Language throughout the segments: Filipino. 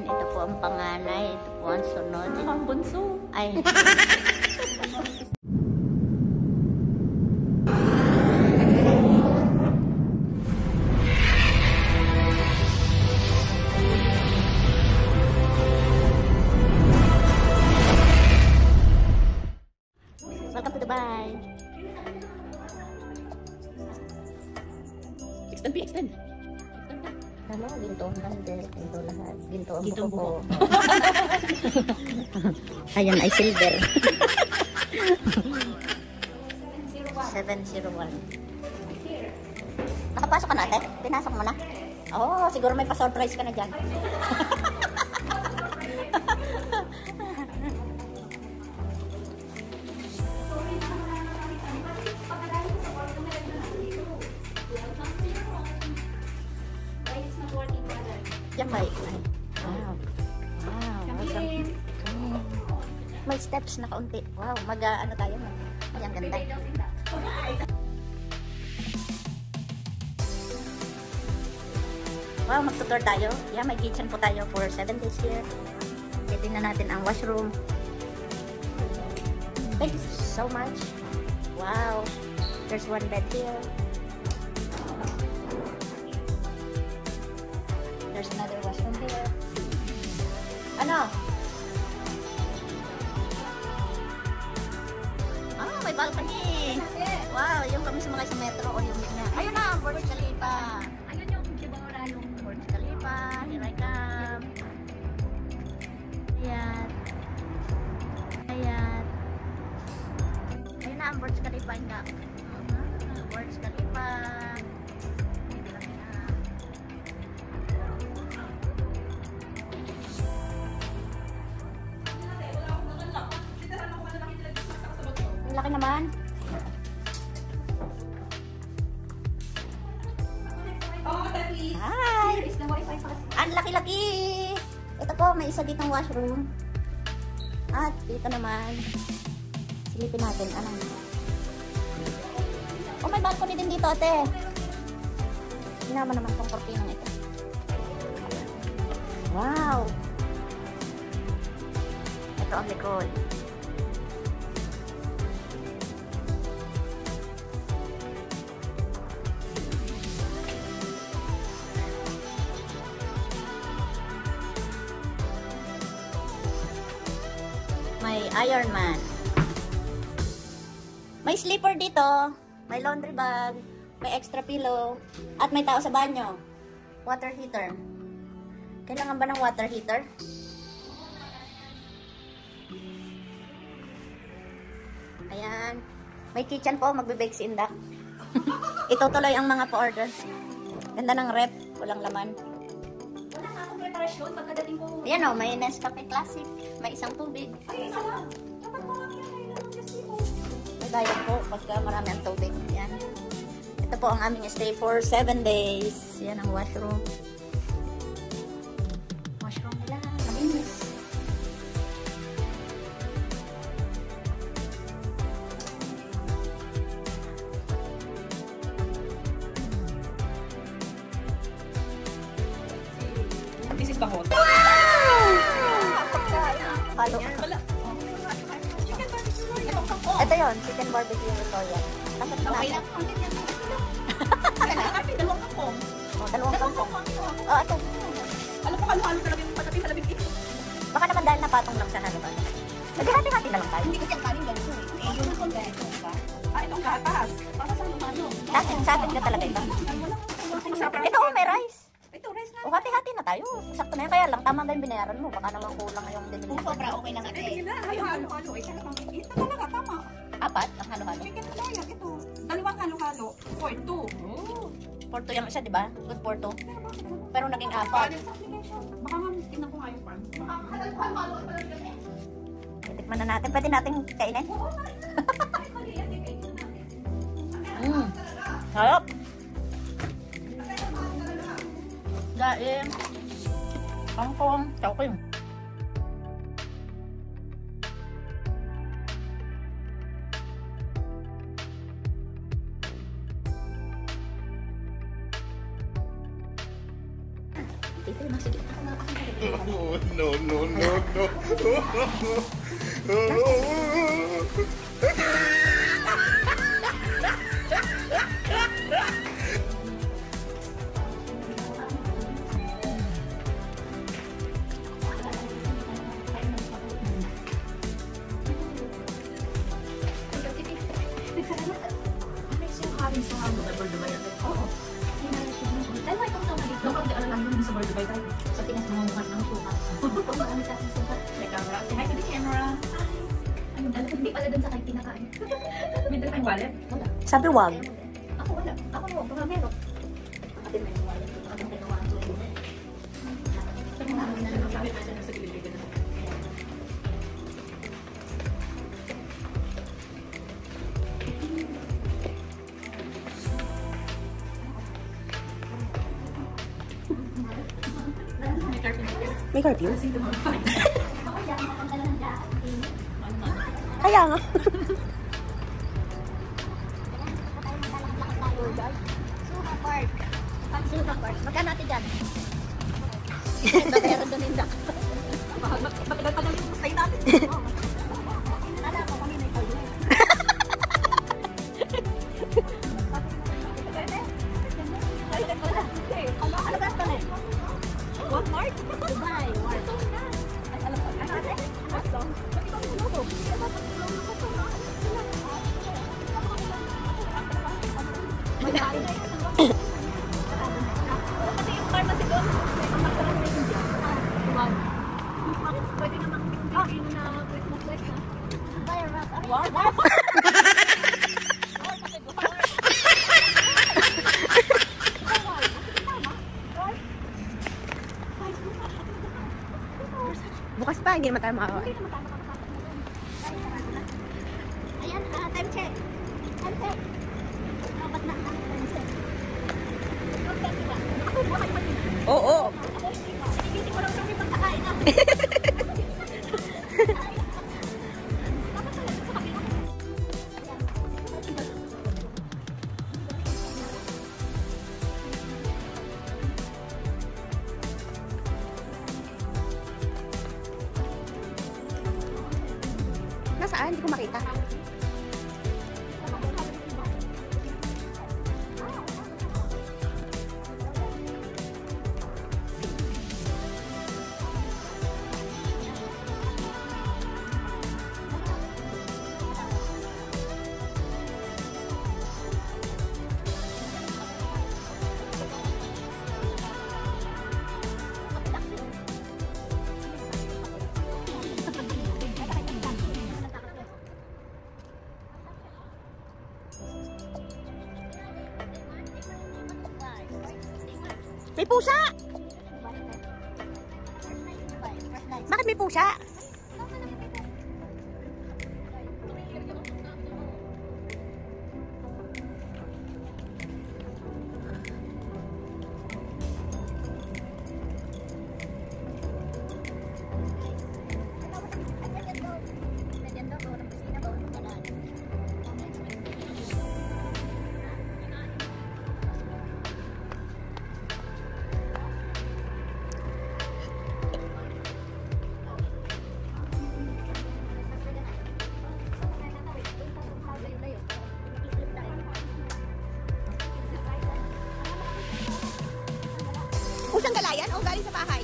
namin. Ito po ang panganay. Ito po ang sunod. Ang bunso. Ay. Welcome to Dubai. Extend, extend. Ano, ginto ang handle, ginto lahat. Ginto ang Ginto ang buko ko. Ayan ay silver. 701. Nakapasok ka na, ate? Pinasok mo na? Oo, siguro may pa-surprise ka na dyan. Yan ba? Wow. Wow. May steps na kaunti. Wow, ano tayo? Ay, ang ganda. Wow, magtutur tayo. Yeah, may kitchen po tayo for 7 days here. Titingnan natin ang washroom. Thank you so much. Wow. There's one bed here. There's another washroom here. Ano? Ah, may balcony. Wow, yung kami sumakay sa metro o yung niya. Ayun na, Burj Khalifa. Ayun yung kibawara yung Burj Khalifa. Here I come. Ayan. Ayan. Ayun na ang Burj Khalifa. Burj Khalifa. Laki naman. Hi! Ang laki-laki! Ito po, may isa ditong washroom. At dito naman, silipin natin. Anong? Oh, may balcony din dito, ate. Hinaman naman tong kortinang ito. Wow! Ito ang likod. May Iron Man. May slipper dito. May laundry bag. May extra pillow. At may tao sa banyo. Water heater. Kailangan ba ng water heater? Ayan. May kitchen po. Magbe-bake si Indak. Itutuloy ang mga pa-order. Ganda ng rep. Walang laman. wala nga akong preparasyon pagkadating ko. Ayan o, may Nescafe Classic. May isang tubig. Ay, isa lang. Dapat ko lang yan. Kailangan just dito. May bayad po pagka marami ang tubig. Yan. Ito po ang aming stay for 7 days. Yan ang washroom. Washroom nila. Malinis. This is the hot. Halo. Ito yun, chicken barbecue ito yan. Tapos Okay natin. lang. Kailangan natin dalawang kangkong. Oh, dalawang kangkong. Oh, ito. Alam ko halo-halo talaga yung patabi sa labing ito. Baka naman dahil napatong lang siya na, diba? Naghahati-hati na lang tayo. Hindi kasi ang kanin ganito eh. Ayun ang ganito ka. Ah, itong gatas. Para sa halo-halo. Sa atin ka talaga ito. Ito, may rice. Ito, rice na. O, hati-hati na tayo. Sakto na yan. Kaya lang, tama ba yung binayaran mo? Baka naman kulang yung Kung binili. sobra, okay lang ate. Sige na, halo-halo. Ito talaga, tama. Apat ang halo-halo. Chicken na yan, ito. Dalawang halo-halo. For two. For two yung isa, di ba? Good for two. Pero naging apat. Baka nga, tingnan ko nga yung pan. Baka halo-halo pa lang ganyan. Titikman na natin. Pwede natin kainin? Sarap. Gaim. Kangkong. Chowking. Ito yung sige. Oh, no, no, no, no. Hindi pala dun sa kahit kinakain. May dala kang wallet? Wala. Sabi wag. Ako wala. Ako no, baka meron. Atin may wallet. Ako kinuha ang tuloy. Sabi pa siya nasa gilid na. May curfew? Kaya nga. Suha Park. Suha Park. Magkano natin dyan? Meron doon yung duck. Matagal pa lang yung stay natin. Nala ko kami may kayo. Ano ba ito rin? Walmart? Dubai. Ay, alam ko. Ano natin? Basta. Ba't ikaw yung luto? Mag-aaral na yun. Kasi yung pharmacy doon, ang magkaroon na yung dyan. Pwede naman Pilipino na Christmas lights na. Wow! Bukas pa, hindi naman tayo makakawa. Ayan, time check. Time check. Dapat na time check. Ako, buhay pa din. Oo. Ako, hindi ko lang sabi pagkakain na. Nasaan? Hindi ko makita. May pusa! Bakit may pusa? Pusang galayan o galing sa bahay?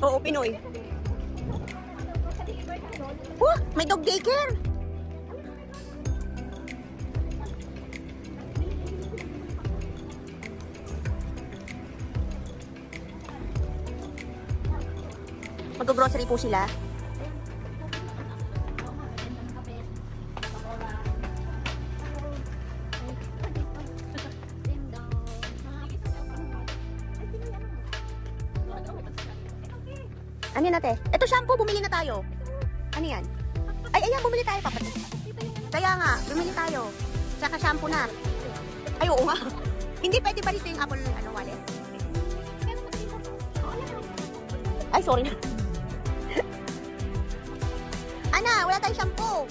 Oo, Pinoy. May dog daycare. Mag-grocery po sila. Ano yan ate? Ito shampoo, bumili na tayo. Ano yan? Ay, ayan, bumili tayo, Papa. Kaya nga, bumili tayo. Tsaka shampoo na. Ay, oo nga. Hindi pwede ba dito yung Apple wallet? Ay, sorry na. Ana, wala tayong shampoo.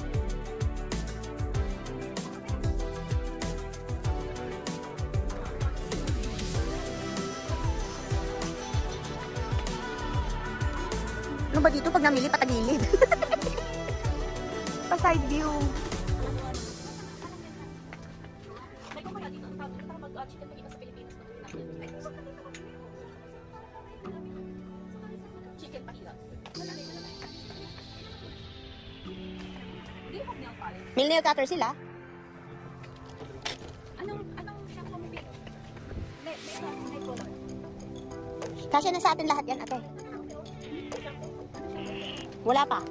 Ano ba dito pag namili patagilid? Pa side view. Chicken pahila. May nail cutter sila. Anong shampoo mo pick? May color. Kasi na sa atin lahat yan, ate. Wala pa.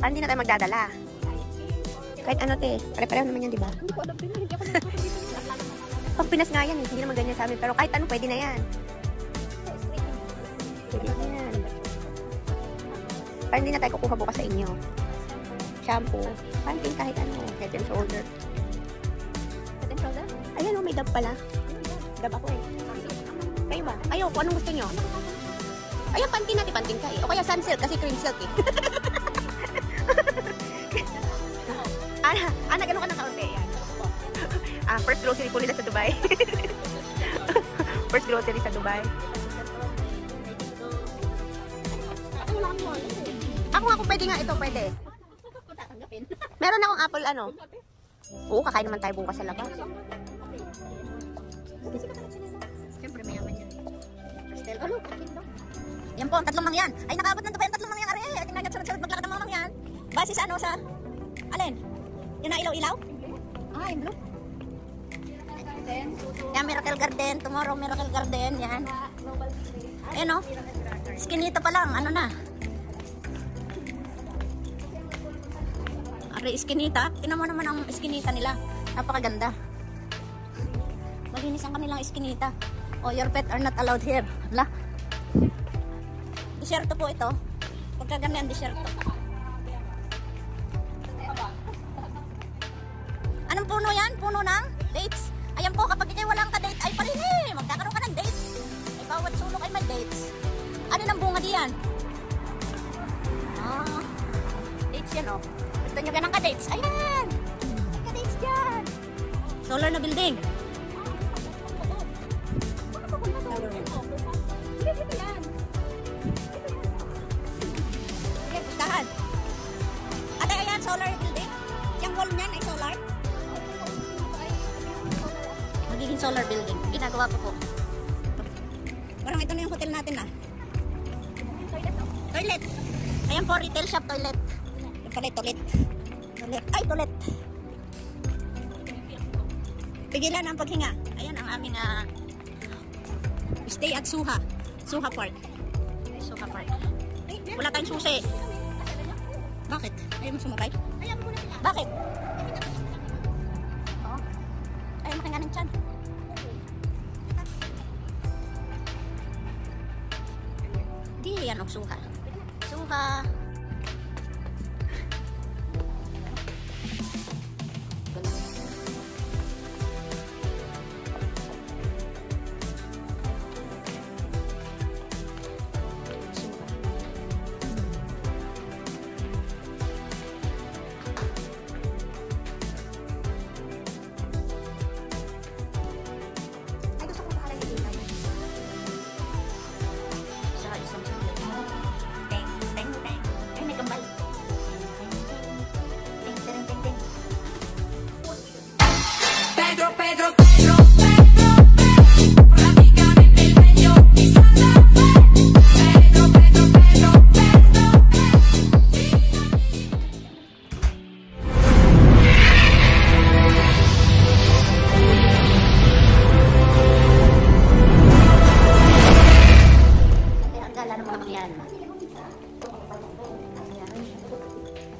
Hindi na tayo magdadala. Kahit ano, te. Pare-pareho naman yan, di ba? Hindi ko alam din. Hindi ako nakakabili. Pag Pinas nga yan, hindi naman ganyan sa amin. Pero kahit ano, pwede na yan. Pwede na yan. Parang hindi na tayo kukuha bukas sa inyo. Shampoo. Panting kahit ano. Head and shoulder. Head and shoulder? Ayan o, may dab pala. Dab ako eh. Kayo ba? Ayaw, kung anong gusto nyo? Ayan, panting natin, panting ka eh. O kaya sun silk, kasi cream silk eh. Gano'n ka ng kaunti. First grocery po nila sa Dubai. First grocery sa Dubai. Ako nga kung pwede nga ito, pwede. Meron akong apple ano. Oo, kakain naman tayo bukas sa labas. Siyempre mayaman yan. Pastel. Ano? Yan po, ang tatlong mangyan. Ay, nakaabot na ito pa yung tatlong mangyan. Are, nagsunod-sunod maglakad ng mga mangyan. Base sa ano, sa... Alin? Yan na ilaw-ilaw? Ah, yung blue. Yan, Miracle Garden. Tomorrow, Miracle Garden. Yan. Ayan o. Skinita pa lang. Ano na? Ari, skinita. Tingnan mo naman ang skinita nila. Napakaganda. Malinis ang kanilang skinita. Oh, your pet are not allowed here. Hala. Disyerto po ito. Pagkaganda ang disyerto. Anong puno yan? Puno ng dates. Ayan po, kapag ikay walang ka-date, ay parini. Magkakaroon ka ng dates. Ay bawat sulok ay may dates. Ano ng bunga diyan? Ah, dates yan oh. Gusto nyo ka ng ka-dates? Ayan! May ka-dates dyan. Solar na building. Sige, pustahan. Ate, ayan, solar building. Yung wall niyan ay solar. Magiging solar building. Ginagawa ko po. Parang ito na yung hotel natin ah. Toilet. Ayan po, retail shop toilet. Yung pala toilet. Toilet. Ay, toilet. Pigilan ang paghinga. Ayan ang aming stay at Suha. Suha Park. Suha Park. Wala tayong susi. Bakit? Ayaw mo sumakay? Bakit? Oo. Ayaw makinga ng tiyan. Di yan ang Suha. Suha.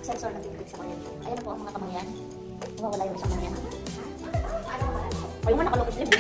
Sensor na bibig sa mga. Ayan po ang mga kamangyan. Mawawala yung sa kamangyan. Ayaw nga nakalungkot yun.